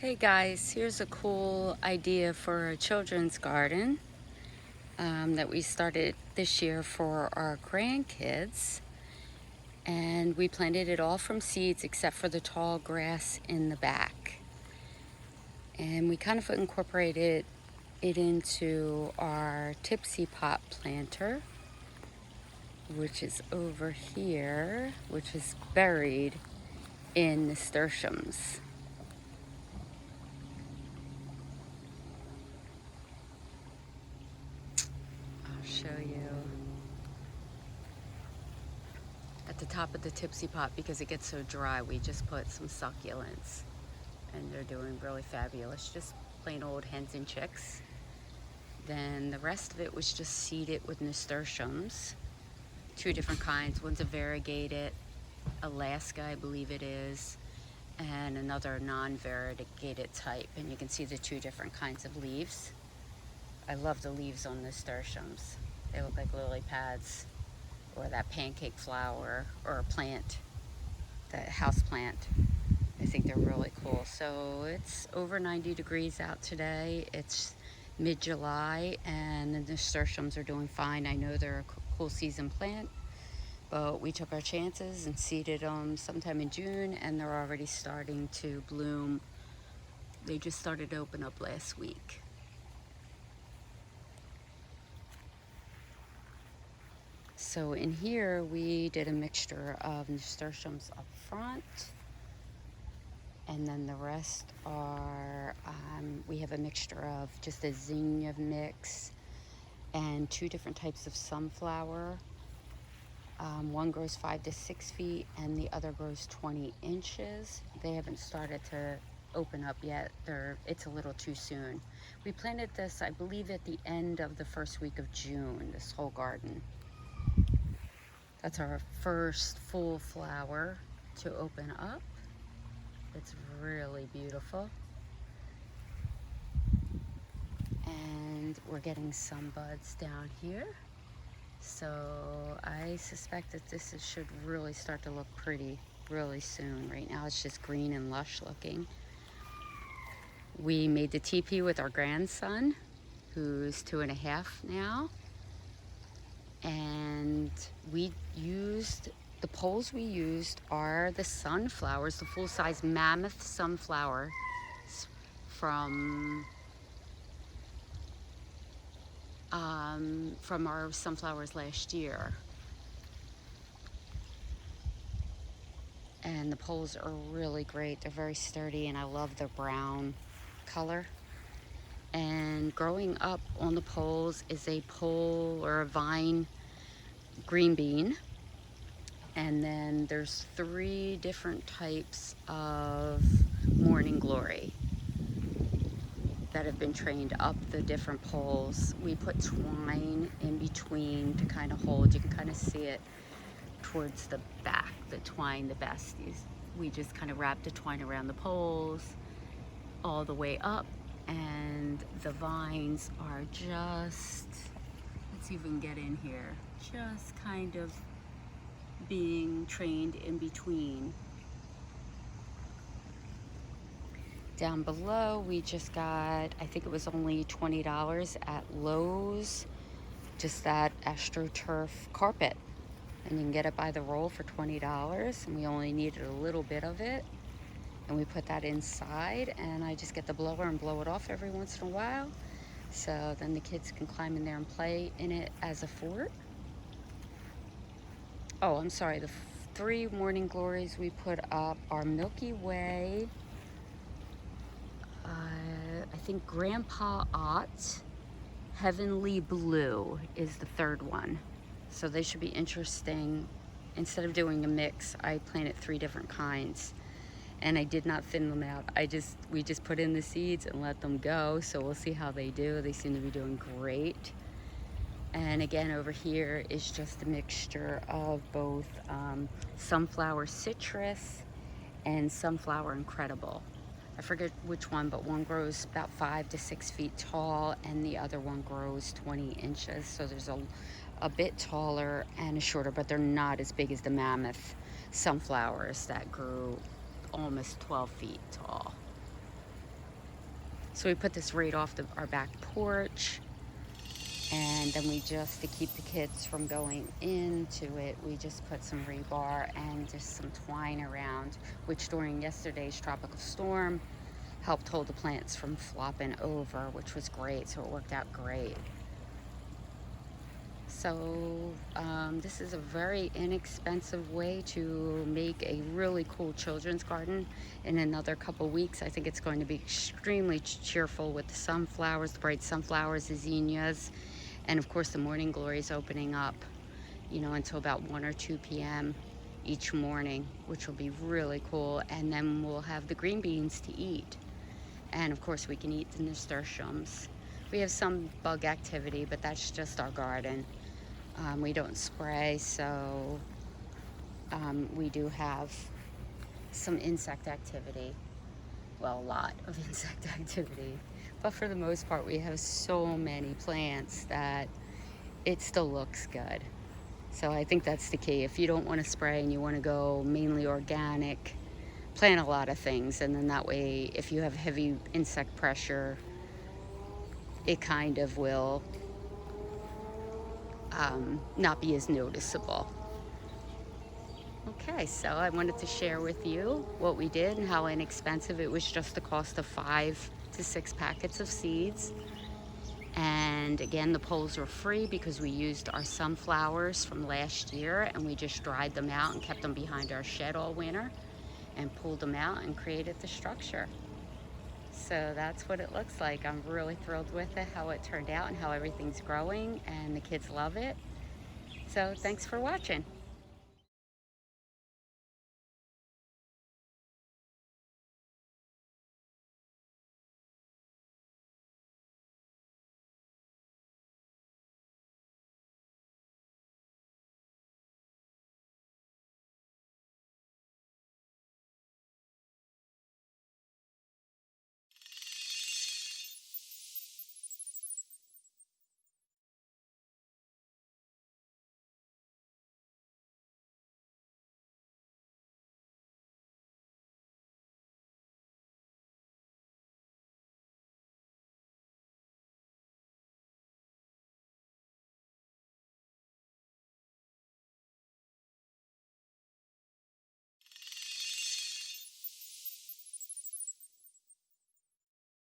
Hey guys, here's a cool idea for a children's garden that we started this year for our grandkids. And we planted it all from seeds except for the tall grass in the back. And we kind of incorporated it into our Tipsy Pop planter, which is over here, which is buried in Nasturtiums. I'll show you. At the top of the Tipsy Pop, because it gets so dry, we just put some succulents and they're doing really fabulous. Just plain old hens and chicks. Then the rest of it was just seeded with nasturtiums, two different kinds. One's a variegated Alaska, I believe it is, and another non-variegated type. And you can see the two different kinds of leaves. I love the leaves on nasturtiums. They look like lily pads, or that pancake flower, or a plant, that house plant. I think they're really cool. So it's over 90 degrees out today. It's mid-July and the nasturtiums are doing fine. I know they're a cool season plant, but we took our chances and seeded them sometime in June, and they're already starting to bloom. They just started to open up last week. So in here we did a mixture of nasturtiums up front, and then the rest are, we have a mixture of just a zinnia mix and two different types of sunflower. One grows 5 to 6 feet and the other grows 20 inches. They haven't started to open up yet. It's a little too soon. We planted this, I believe, at the end of the first week of June, this whole garden. That's our first full flower to open up. It's really beautiful. And we're getting some buds down here. So I suspect that this should really start to look pretty really soon. Right now it's just green and lush looking. We made the teepee with our grandson, who's 2.5 now. And the poles we used are the sunflowers, the full-size mammoth sunflower from our sunflowers last year. And the poles are really great. They're very sturdy, and I love the brown color. And growing up on the poles is a pole or a vine green bean. And then there's 3 different types of morning glory that have been trained up the different poles. We put twine in between to kind of hold. You can kind of see it towards the back, the twine, the besties. We just kind of wrap the twine around the poles all the way up, and the vines are just, let's see if we can get in here, just kind of being trained in between. Down below we just got, I think it was only $20 at Lowe's, just that AstroTurf carpet, and you can get it by the roll for $20, and we only needed a little bit of it, and we put that inside, and I just get the blower and blow it off every once in a while, so then the kids can climb in there and play in it as a fort. Oh, I'm sorry, the 3 morning glories we put up are Milky Way, I think Grandpa Ott, Heavenly Blue is the 3rd one. So they should be interesting. Instead of doing a mix, I planted 3 different kinds, and I did not thin them out. We just put in the seeds and let them go. So we'll see how they do. They seem to be doing great. And again, over here is just a mixture of both sunflower citrus and sunflower incredible. I forget which one, but one grows about 5 to 6 feet tall and the other one grows 20 inches. So there's a bit taller and a shorter, but they're not as big as the mammoth sunflowers that grew almost 12 feet tall. So we put this right off our back porch. And then we just, to keep the kids from going into it, we just put some rebar and just some twine around, which during yesterday's tropical storm helped hold the plants from flopping over, which was great. So it worked out great. So this is a very inexpensive way to make a really cool children's garden. In another couple weeks, I think it's going to be extremely cheerful with the sunflowers, the bright sunflowers, the zinnias, and of course the morning glories opening up, you know, until about 1 or 2 p.m. each morning, which will be really cool. And then we'll have the green beans to eat. And of course we can eat the nasturtiums. We have some bug activity, but that's just our garden. We don't spray, so we do have some insect activity. Well, a lot of insect activity. But for the most part, we have so many plants that it still looks good. So I think that's the key. If you don't want to spray and you want to go mainly organic, plant a lot of things. And then that way, if you have heavy insect pressure, it kind of will not be as noticeable. Okay, so I wanted to share with you what we did and how inexpensive it was, just the cost of 5 to 6 packets of seeds. And again, the poles were free because we used our sunflowers from last year and we just dried them out and kept them behind our shed all winter and pulled them out and created the structure. So that's what it looks like. I'm really thrilled with it, how it turned out and how everything's growing, and the kids love it. So thanks for watching.